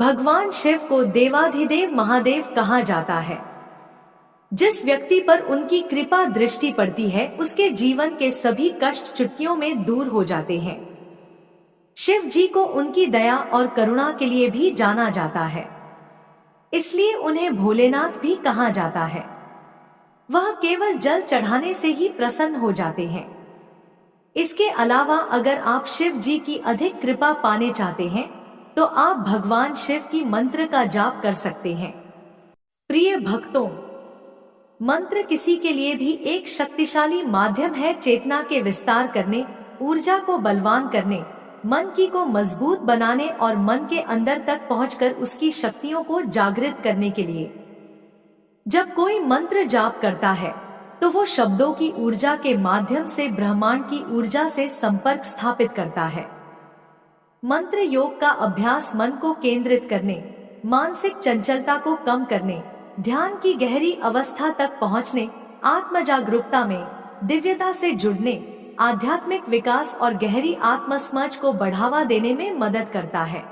भगवान शिव को देवाधिदेव महादेव कहा जाता है। जिस व्यक्ति पर उनकी कृपा दृष्टि पड़ती है उसके जीवन के सभी कष्ट चुटकियों में दूर हो जाते हैं। शिव जी को उनकी दया और करुणा के लिए भी जाना जाता है, इसलिए उन्हें भोलेनाथ भी कहा जाता है। वह केवल जल चढ़ाने से ही प्रसन्न हो जाते हैं। इसके अलावा अगर आप शिव जी की अधिक कृपा पाने चाहते हैं तो आप भगवान शिव की मंत्र का जाप कर सकते हैं। प्रिय भक्तों, मंत्र किसी के लिए भी एक शक्तिशाली माध्यम है चेतना के विस्तार करने, ऊर्जा को बलवान करने, मन की को मजबूत बनाने और मन के अंदर तक पहुंचकर उसकी शक्तियों को जागृत करने के लिए। जब कोई मंत्र जाप करता है तो वो शब्दों की ऊर्जा के माध्यम से ब्रह्मांड की ऊर्जा से संपर्क स्थापित करता है। मंत्र योग का अभ्यास मन को केंद्रित करने, मानसिक चंचलता को कम करने, ध्यान की गहरी अवस्था तक पहुंचने, आत्म जागरूकता में दिव्यता से जुड़ने, आध्यात्मिक विकास और गहरी आत्मसमझ को बढ़ावा देने में मदद करता है।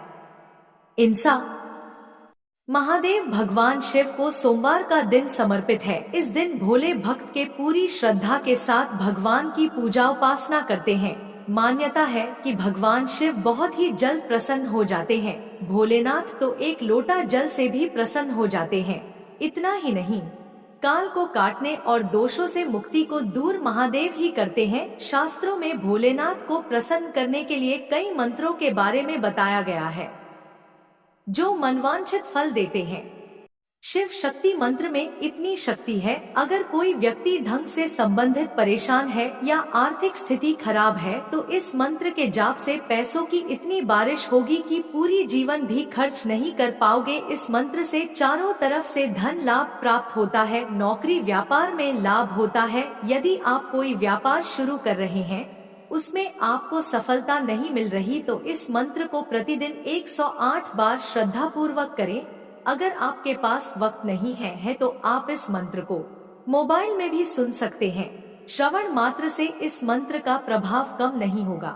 इंसान महादेव भगवान शिव को सोमवार का दिन समर्पित है। इस दिन भोले भक्त के पूरी श्रद्धा के साथ भगवान की पूजा उपासना करते हैं। मान्यता है कि भगवान शिव बहुत ही जल्द प्रसन्न हो जाते हैं। भोलेनाथ तो एक लोटा जल से भी प्रसन्न हो जाते हैं। इतना ही नहीं, काल को काटने और दोषों से मुक्ति को दूर महादेव ही करते हैं। शास्त्रों में भोलेनाथ को प्रसन्न करने के लिए कई मंत्रों के बारे में बताया गया है जो मनवांछित फल देते हैं। शिव शक्ति मंत्र में इतनी शक्ति है, अगर कोई व्यक्ति ढंग से संबंधित परेशान है या आर्थिक स्थिति खराब है तो इस मंत्र के जाप से पैसों की इतनी बारिश होगी कि पूरी जीवन भी खर्च नहीं कर पाओगे। इस मंत्र से चारों तरफ से धन लाभ प्राप्त होता है, नौकरी व्यापार में लाभ होता है। यदि आप कोई व्यापार शुरू कर रहे हैं, उसमें आपको सफलता नहीं मिल रही तो इस मंत्र को प्रतिदिन 108 बार श्रद्धा पूर्वक करें। अगर आपके पास वक्त नहीं है तो आप इस मंत्र को मोबाइल में भी सुन सकते हैं। श्रवण मात्र से इस मंत्र का प्रभाव कम नहीं होगा।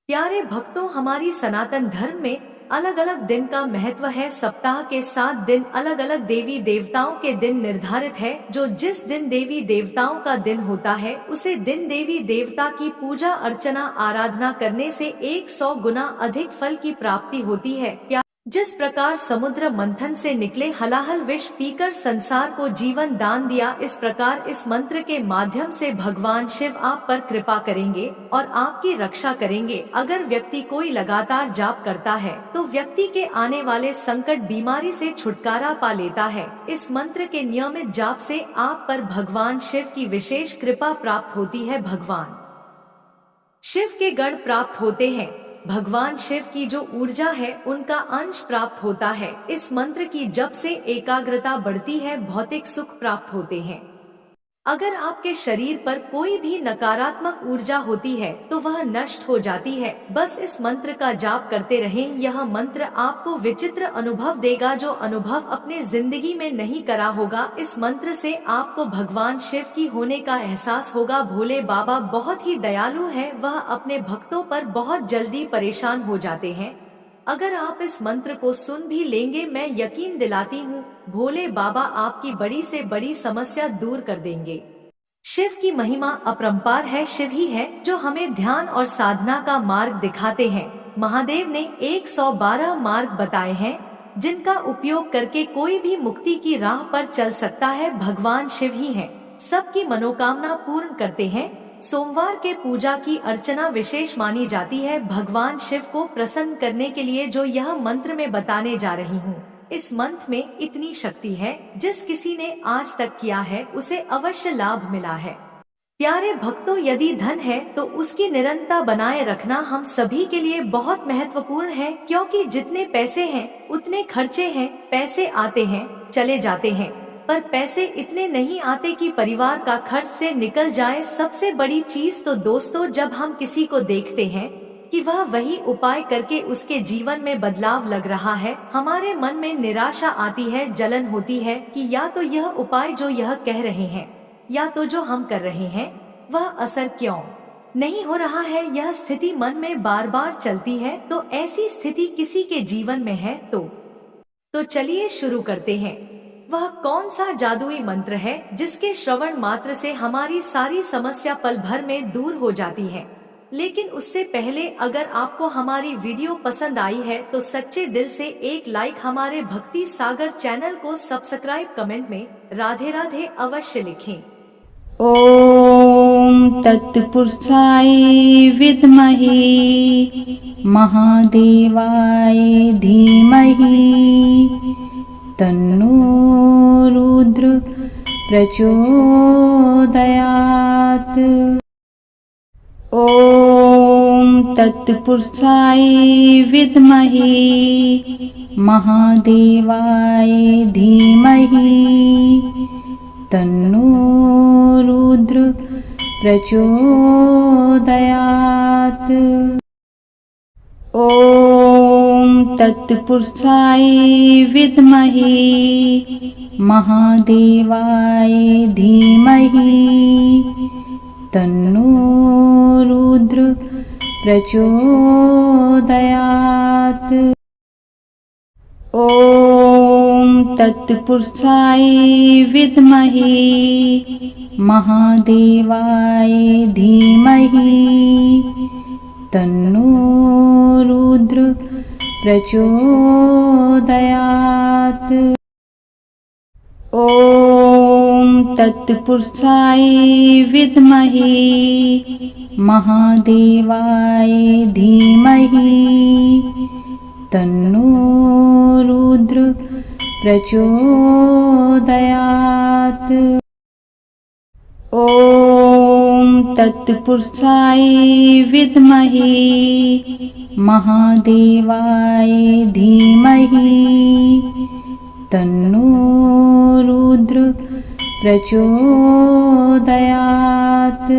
प्यारे भक्तों, हमारी सनातन धर्म में अलग अलग दिन का महत्व है। सप्ताह के 7 दिन अलग अलग देवी देवताओं के दिन निर्धारित है। जो जिस दिन देवी देवताओं का दिन होता है उसे दिन देवी देवता की पूजा अर्चना आराधना करने से 100 गुना अधिक फल की प्राप्ति होती है। जिस प्रकार समुद्र मंथन से निकले हलाहल विष पीकर संसार को जीवन दान दिया, इस प्रकार इस मंत्र के माध्यम से भगवान शिव आप पर कृपा करेंगे और आपकी रक्षा करेंगे। अगर व्यक्ति कोई लगातार जाप करता है तो व्यक्ति के आने वाले संकट बीमारी से छुटकारा पा लेता है। इस मंत्र के नियमित जाप से आप पर भगवान शिव की विशेष कृपा प्राप्त होती है। भगवान शिव के गण प्राप्त होते हैं। भगवान शिव की जो ऊर्जा है उनका अंश प्राप्त होता है। इस मंत्र की जप से एकाग्रता बढ़ती है, भौतिक सुख प्राप्त होते हैं। अगर आपके शरीर पर कोई भी नकारात्मक ऊर्जा होती है तो वह नष्ट हो जाती है। बस इस मंत्र का जाप करते रहें। यह मंत्र आपको विचित्र अनुभव देगा जो अनुभव अपने जिंदगी में नहीं करा होगा। इस मंत्र से आपको भगवान शिव की होने का एहसास होगा। भोले बाबा बहुत ही दयालु है, वह अपने भक्तों पर बहुत जल्दी परेशान हो जाते हैं। अगर आप इस मंत्र को सुन भी लेंगे, मैं यकीन दिलाती हूँ भोले बाबा आपकी बड़ी से बड़ी समस्या दूर कर देंगे। शिव की महिमा अपरंपार है। शिव ही है जो हमें ध्यान और साधना का मार्ग दिखाते हैं। महादेव ने 112 मार्ग बताए हैं जिनका उपयोग करके कोई भी मुक्ति की राह पर चल सकता है। भगवान शिव ही है, सबकी मनोकामना पूर्ण करते हैं। सोमवार के पूजा की अर्चना विशेष मानी जाती है। भगवान शिव को प्रसन्न करने के लिए जो यह मंत्र में बताने जा रही हूँ, इस मंत्र में इतनी शक्ति है, जिस किसी ने आज तक किया है उसे अवश्य लाभ मिला है। प्यारे भक्तों, यदि धन है तो उसकी निरंतरता बनाए रखना हम सभी के लिए बहुत महत्वपूर्ण है, क्योंकि जितने पैसे हैं उतने खर्चे हैं। पैसे आते हैं चले जाते हैं, पर पैसे इतने नहीं आते कि परिवार का खर्च से निकल जाए। सबसे बड़ी चीज तो दोस्तों, जब हम किसी को देखते हैं कि वह वही उपाय करके उसके जीवन में बदलाव लग रहा है, हमारे मन में निराशा आती है, जलन होती है कि या तो यह उपाय जो यह कह रहे हैं या तो जो हम कर रहे हैं वह असर क्यों नहीं हो रहा है। यह स्थिति मन में बार बार चलती है। तो ऐसी स्थिति किसी के जीवन में है तो तो चलिए शुरू करते हैं। वह कौन सा जादुई मंत्र है जिसके श्रवण मात्र से हमारी सारी समस्या पल भर में दूर हो जाती है? लेकिन उससे पहले अगर आपको हमारी वीडियो पसंद आई है तो सच्चे दिल से एक लाइक, हमारे भक्ति सागर चैनल को सब्सक्राइब, कमेंट में राधे राधे अवश्य लिखें। ॐ तत्पुरुषाय विद्महे महादेवाय धीमहि तन्नो रुद्र प्रचोदयात्। ॐ तत्पुरुषाय विद्महे महादेवाय धीमहि तन्नो रुद्र प्रचोदयात्। ॐ तत्पुरुषाय विद्महे महादेवाय धीमहि तन्नो रुद्र प्रचोदयात्। ॐ तत्पुरुषाय विद्महे महादेवाय धीमहि तन्नो रुद्र प्रचोदयात्। ॐ तत्पुरुषाय विद्महे महादेवाय धीमहि तन्नो रुद्र प्रचोदयात्। ॐ तत्पुरुषाय विद्महे महादेवाय धीमहि तन्नो रुद्र प्रचोदयात्।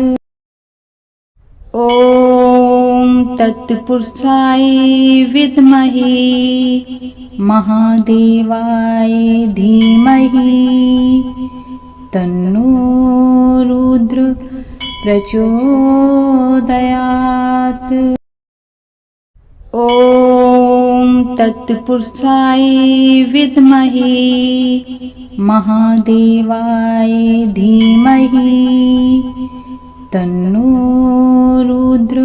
ॐ तत्पुरुषाय विद्महे महादेवाय धीमहि तन्नो रुद्र प्रचोदयात्। ॐ तत्पुरुषाय विद्महे महादेवाय धीमहि तन्नो रुद्र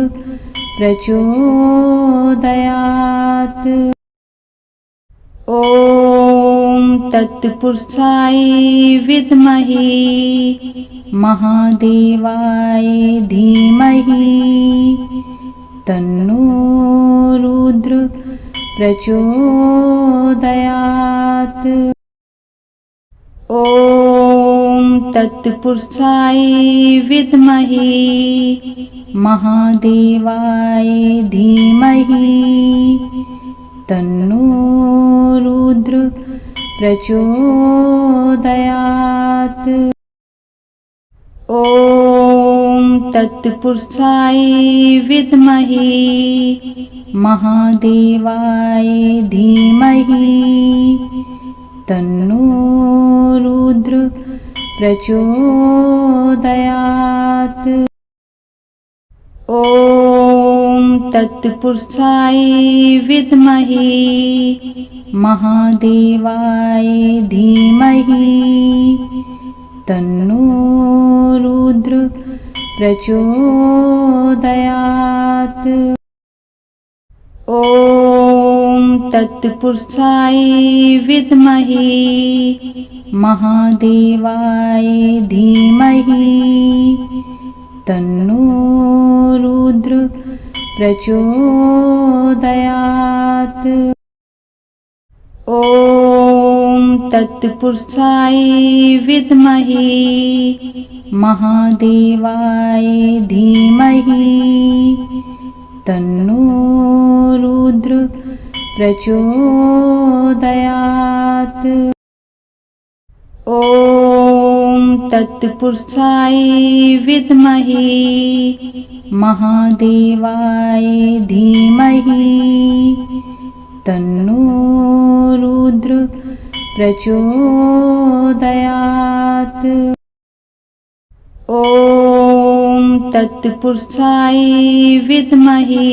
प्रचोदयात्। ॐ तत्पुरुषाय विद्महे महादेवाय धीमहि तन्नो रुद्र प्रचोदयात्। ॐ तत्पुरुषाय विद्महे महादेवाय धीमहि तन्नो रुद्र प्रचोदयात्। ॐ तत्पुरुषाय विद्महे महादेवाय धीमहि तन्नो रुद्र प्रचोदयात्। ॐ तत्पुरुषाय विद्महे महादेवाय धीमहि तन्नो रुद्र प्रचोदयात्। ॐ तत्पुरुषाय विद्महे महादेवाय धीमहि तन्नो रुद्र प्रचोदयात्। ॐ तत्पुरुषाय विद्महे महादेवाय धीमहि तन्नो रुद्र प्रचोदयात्। ॐ तत्पुरुषाय विद्महे महादेवाय धीमहि तन्नो रुद्र प्रचोदयात्। ॐ तत्पुरुषाय विद्महे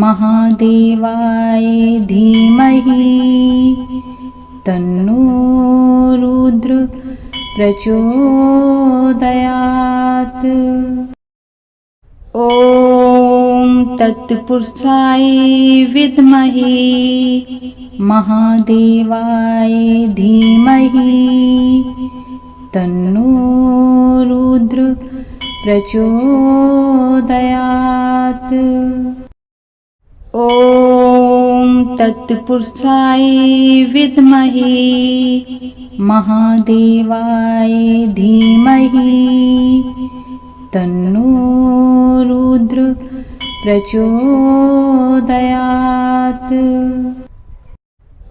महादेवाय धीमहि तन्नो रुद्र प्रचोदयात्। ॐ तत्पुरुषाय विद्महे महादेवाय धीमहि तन्नो रुद्र प्रचोदयात्। ॐ तत्पुरुषाय विद्महे महादेवाय धीमहि तन्नो रुद्र प्रचोदयात्।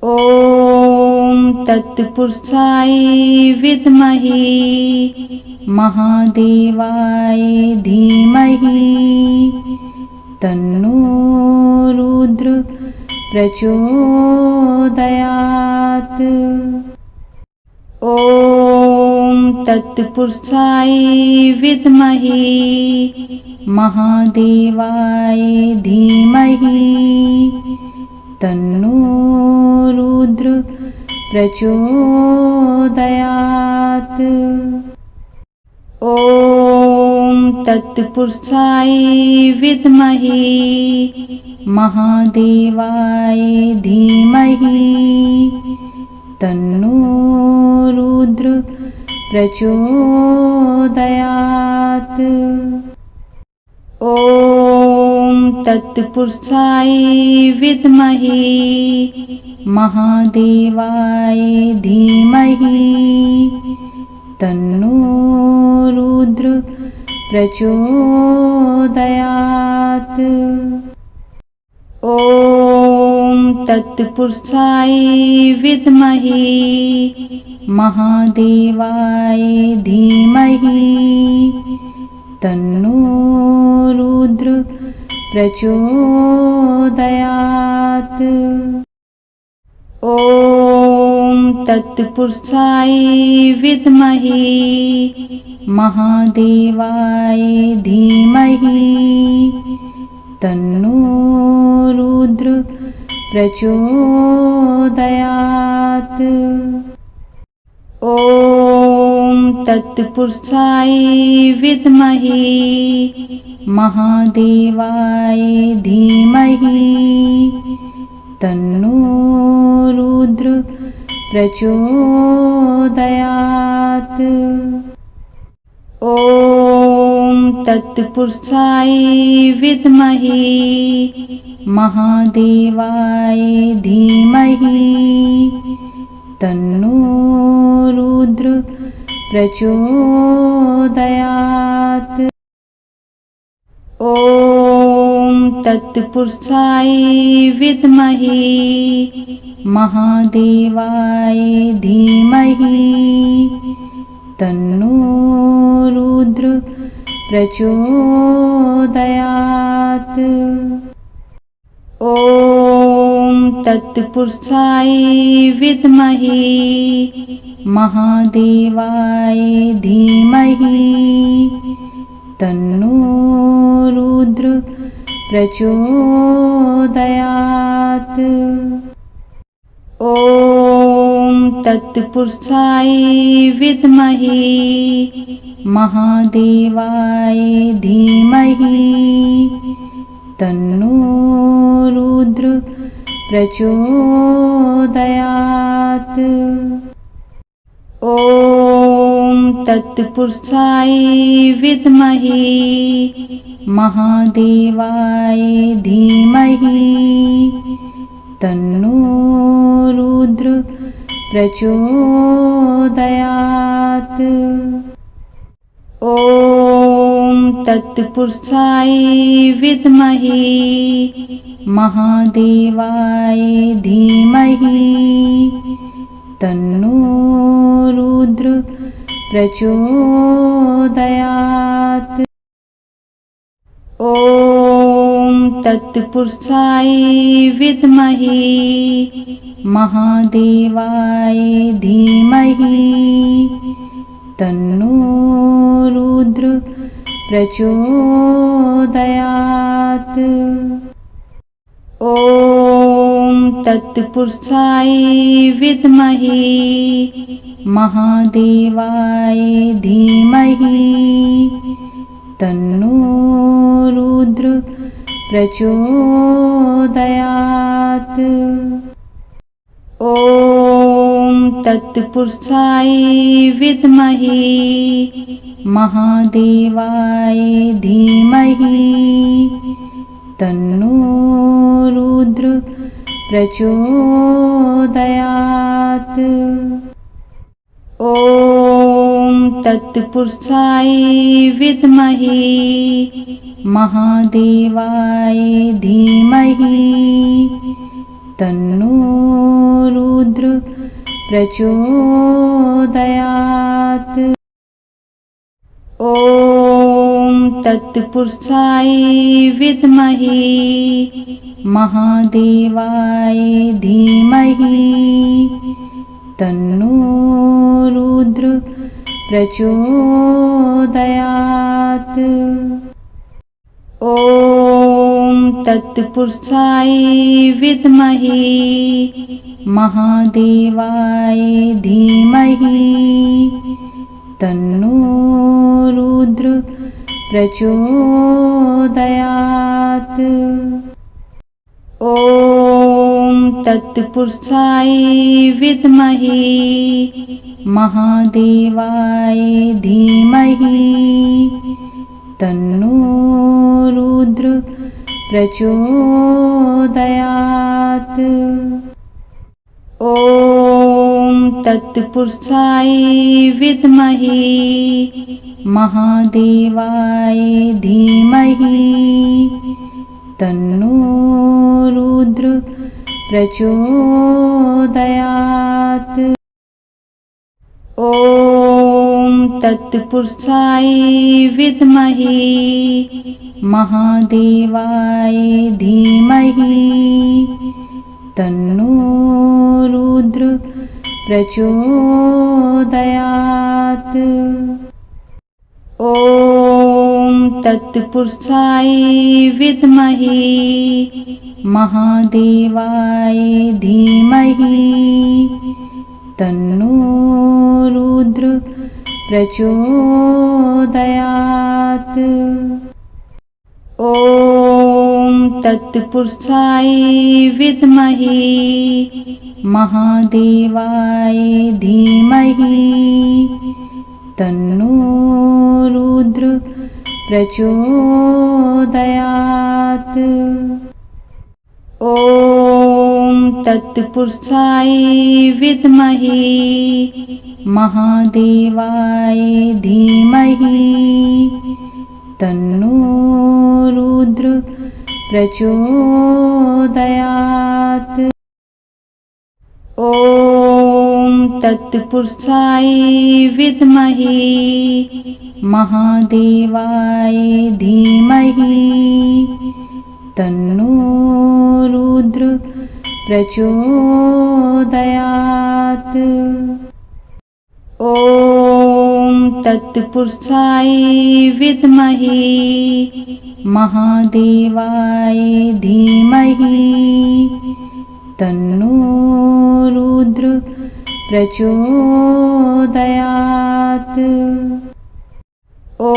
ॐ तत्पुरुषाय विद्महे महादेवाय धीमहि तन्नो रुद्र प्रचोदयात्। ॐ तत्पुरुषाय विद्महे महादेवाय धीमहि तन्नो रुद्र प्रचोदयात्। ॐ तत्पुरुषाय विद्महे महादेवाय धीमहि तन्नो रुद्र प्रचोदयात्। ॐ तत्पुरुषाय विद्महे महादेवाय धीमहि तन्नो रुद्र प्रचोदयात्। ॐ तत्पुरुषाय विद्महे महादेवाय धीमहि तन्नो रुद्र प्रचोदयात्। ॐ तत्पुरुषाय विद्महे महादेवाय धीमहि तन्नो रुद्र प्रचोदयात्। ॐ तत्पुरुषाय विद्महे महादेवाय धीमहि तन्नो रुद्र प्रचोदयात्। ॐ तत्पुरुषाय विद्महे महादेवाय धीमहि तन्नो रुद्र प्रचोदयात्। ॐ तत्पुरुषाय विद्महे महादेवाय धीमहि तन्नो रुद्र प्रचोदयात्। ॐ तत्पुरुषाय विद्महे महादेवाय धीमहि तन्नो रुद्र प्रचोदयात्। ॐ तत्पुरुषाय विद्महे महादेवाय धीमहि तन्नो रुद्र प्रचोदयात्। ॐ तत्पुरुषाय विद्महे महादेवाय धीमहि तन्नो रुद्र प्रचोदयात्। ॐ तत्पुरुषाय विद्महे महादेवाय धीमहि तन्नो रुद्र प्रचोदयात्। ॐ तत्पुरुषाय विद्महे महादेवाय धीमहि तन्नो रुद्र प्रचोदयात्। ॐ तत्पुरुषाय विद्महे महादेवाय धीमहि तन्नो रुद्र प्रचोदयात्। ॐ तत्पुरुषाय विद्महे महादेवाय धीमहि तन्नो रुद्र प्रचोदयात्। ॐ तत्पुरुषाय विद्महे महादेवाय धीमहि तन्नो रुद्र प्रचोदयात्। ॐ तत्पुरुषाय विद्महे महादेवाय धीमहि तन्नो रुद्र प्रचोदयात्। ॐ तत्पुरुषाय विद्महे महादेवाय धीमहि तन्नो रुद्र प्रचोदयात्। ॐ तत्पुरुषाय विद्महे महादेवाय धीमहि तन्नो रुद्र प्रचोदयात्। ॐ तत्पुरुषाय विद्महे महादेवाय धीमहि तन्नो रुद्र प्रचोदयात्। ॐ तत्पुरुषाय विद्महे महादेवाय धीमहि तन्नो रुद्र प्रचोदयात्। ॐ तत्पुरुषाय विद्महे महादेवाय धीमहि तन्नो रुद्र प्रचोदयात्। ॐ तत्पुरुषाय विद्महे महादेवाय धीमहि तन्नो रुद्र प्रचोदयात्। ॐ तत्पुरुषाय विद्महे महादेवाय धीमहि तन्नो रुद्र प्रचोदयात्। ॐ तत्पुरुषाय विद्महे महादेवाय धीमहि तन्नो रुद्र प्रचोदयात्। ॐ तत्पुरुषाय विद्महे महादेवाय धीमहि तन्नो रुद्र प्रचोदयात्। ॐ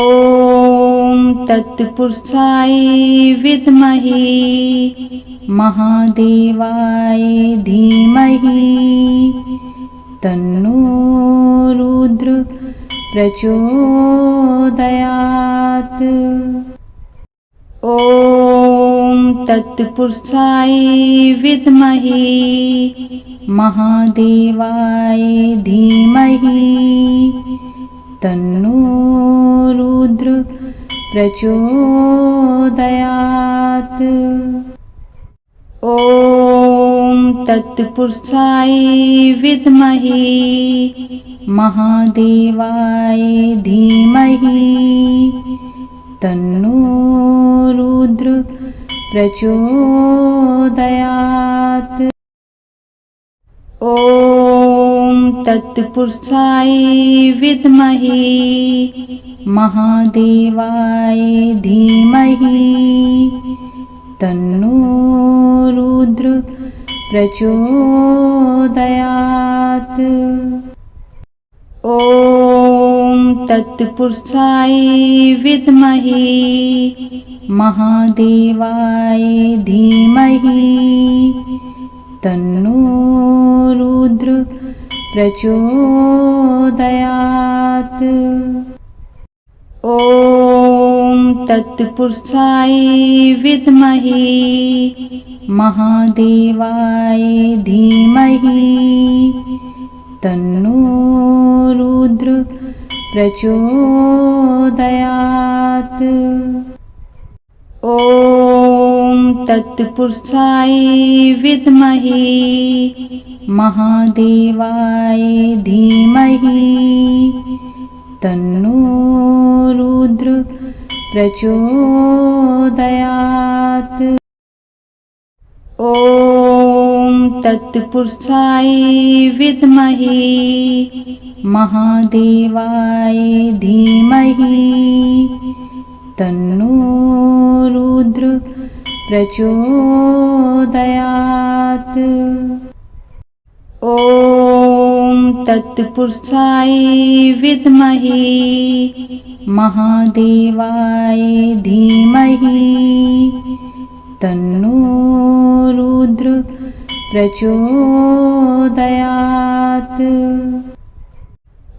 तत्पुरुषाय विद्महे महादेवाय धीमहि तन्नो रुद्र प्रचोदयात्। ॐ तत्पुरुषाय विद्महे महादेवाय धीमहि तन्नो रुद्र प्रचोदयात्। ॐ तत्पुरुषाय विद्महे महादेवाय धीमहि तन्नो रुद्र प्रचोदयात्। ॐ तत्पुरुषाय विद्महे महादेवाय धीमहि तन्नो रुद्र प्रचोदयात्। ॐ तत्पुरुषाय विद्महे महादेवाय धीमहि तन्नो रुद्र प्रचोदयात्। ॐ तत्पुरुषाय विद्महे महादेवाय धीमहि तन्नो रुद्र प्रचोदयात्। ॐ तत्पुरुषाय विद्महे महादेवाय धीमहि तन्नो रुद्र प्रचोदयात्। ॐ तत्पुरुषाय विद्महे महादेवाय धीमहि तन्नो रुद्र प्रचोदयात्। ॐ तत्पुरुषाय विद्महे महादेवाय धीमहि तन्नो रुद्र प्रचोदयात्।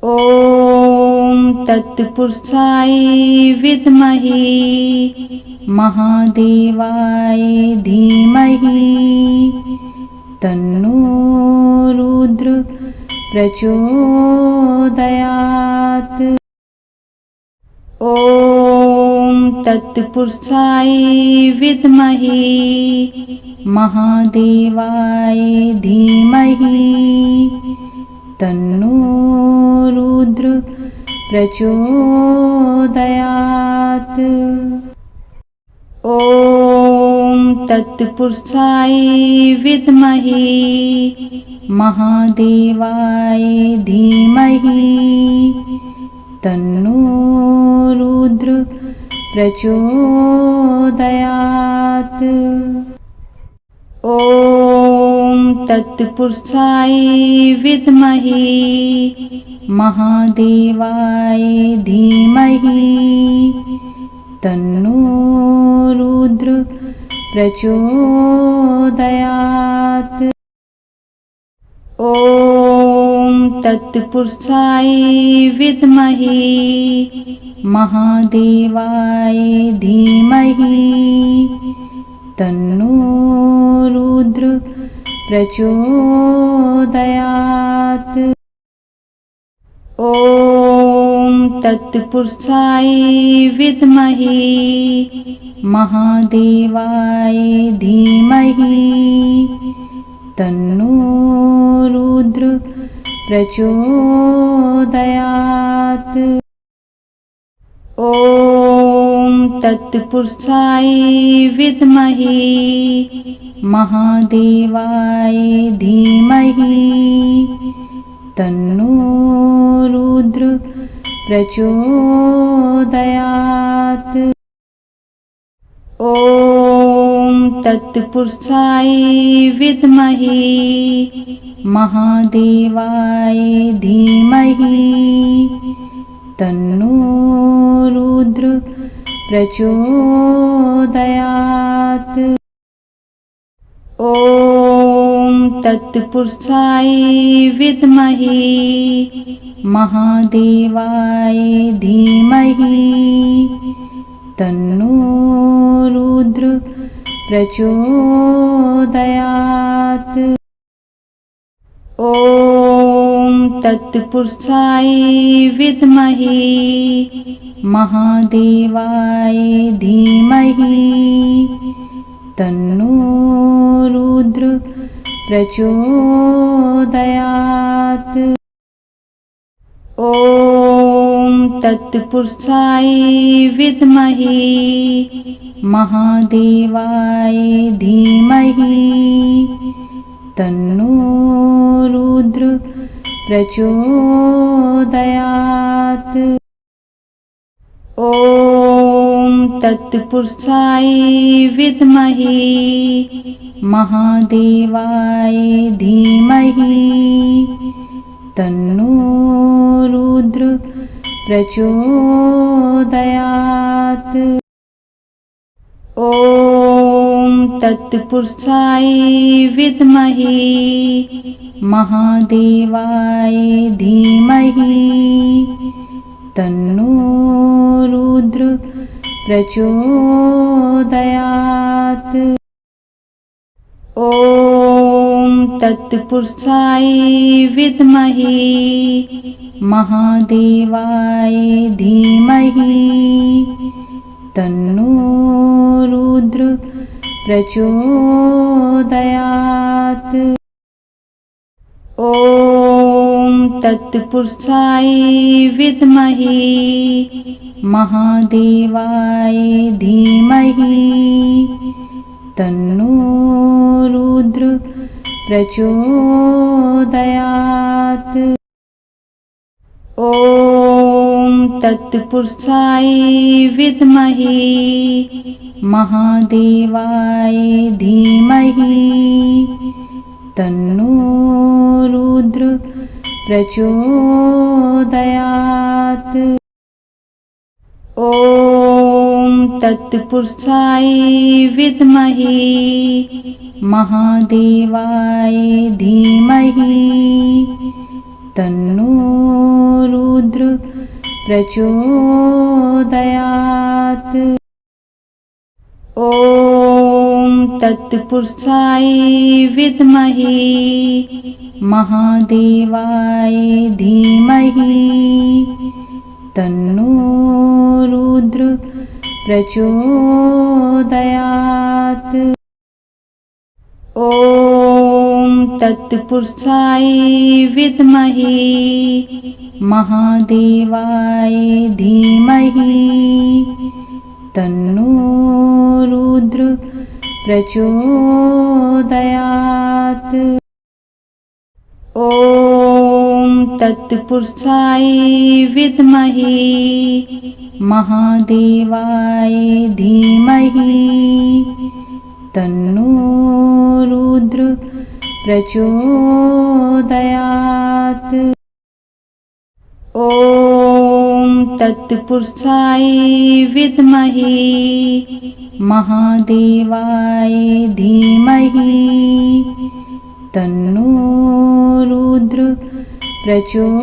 ॐ तत्पुरुषाय विद्महे महादेवाय धीमहि तन्नो रुद्र प्रचोदयात्। ॐ तत्पुरुषाय विद्महे महादेवाय धीमहि तन्नो रुद्र प्रचोदयात्। ॐ तत्पुरुषाय विद्महे महादेवाय धीमहि तन्नो रुद्र प्रचोदयात्। ॐ तत्पुरुषाय विद्महे महादेवाय धीमहि तन्नो रुद्र प्रचोदयात्। ॐ तत्पुरुषाय विद्महे महादेवाय धीमहि तन्नो रुद्र प्रचोदयात्। ॐ तत्पुरुषाय विद्महे महादेवाय धीमहि तन्नो रुद्र प्रचोदयात्। ॐ तत्पुरुषाय विद्महे महादेवाय धीमहि तन्नो रुद्र प्रचोदयात्। ॐ तत्पुरुषाय विद्महे महादेवाय धीमहि तन्नो रुद्र प्रचोदयात्। ॐ तत्पुरुषाय विद्महे महादेवाय धीमहि तन्नो रुद्र प्रचोदयात्। ॐ तत्पुरुषाय विद्महे महादेवाय धीमहि तन्नो रुद्र प्रचोदयात्। ॐ तत्पुरुषाय विद्महे महादेवाय धीमहि तन्नो रुद्र प्रचोदयात्। ॐ तत्पुरुषाय विद्महे महादेवाय धीमहि तन्नो रुद्र प्रचोदयात्। ॐ तत्पुरुषाय विद्महे महादेवाय धीमहि तन्नो रुद्र प्रचोदयात्। ॐ तत्पुरुषाय विद्महे महादेवाय धीमहि तन्नो रुद्र प्रचोदयात्। ॐ तत्पुरुषाय विद्महे महादेवाय धीमहि तन्नो रुद्र प्रचोदयात्। ॐ तत्पुरुषाय विद्महे महादेवाय धीमहि तन्नो रुद्र प्रचोदयात्। ॐ तत्पुरुषाय विद्महे महादेवाय धीमहि तन्नो रुद्र प्रचोदयात्। ॐ तत्पुरुषाय विद्महे महादेवाय धीमहि तन्नो रुद्र प्रचोदयात्। ॐ तत्पुरुषाय विद्महे महादेवाय धीमहि तन्नो रुद्र प्रचोदयात्। ॐ तत्पुरुषाय विद्महे महादेवाय धीमहि तन्नो रुद्र प्रचोदयात्। ॐ तत्पुरुषाय विद्महे महादेवाय धीमहि तन्नो रुद्र प्रचोदयात्।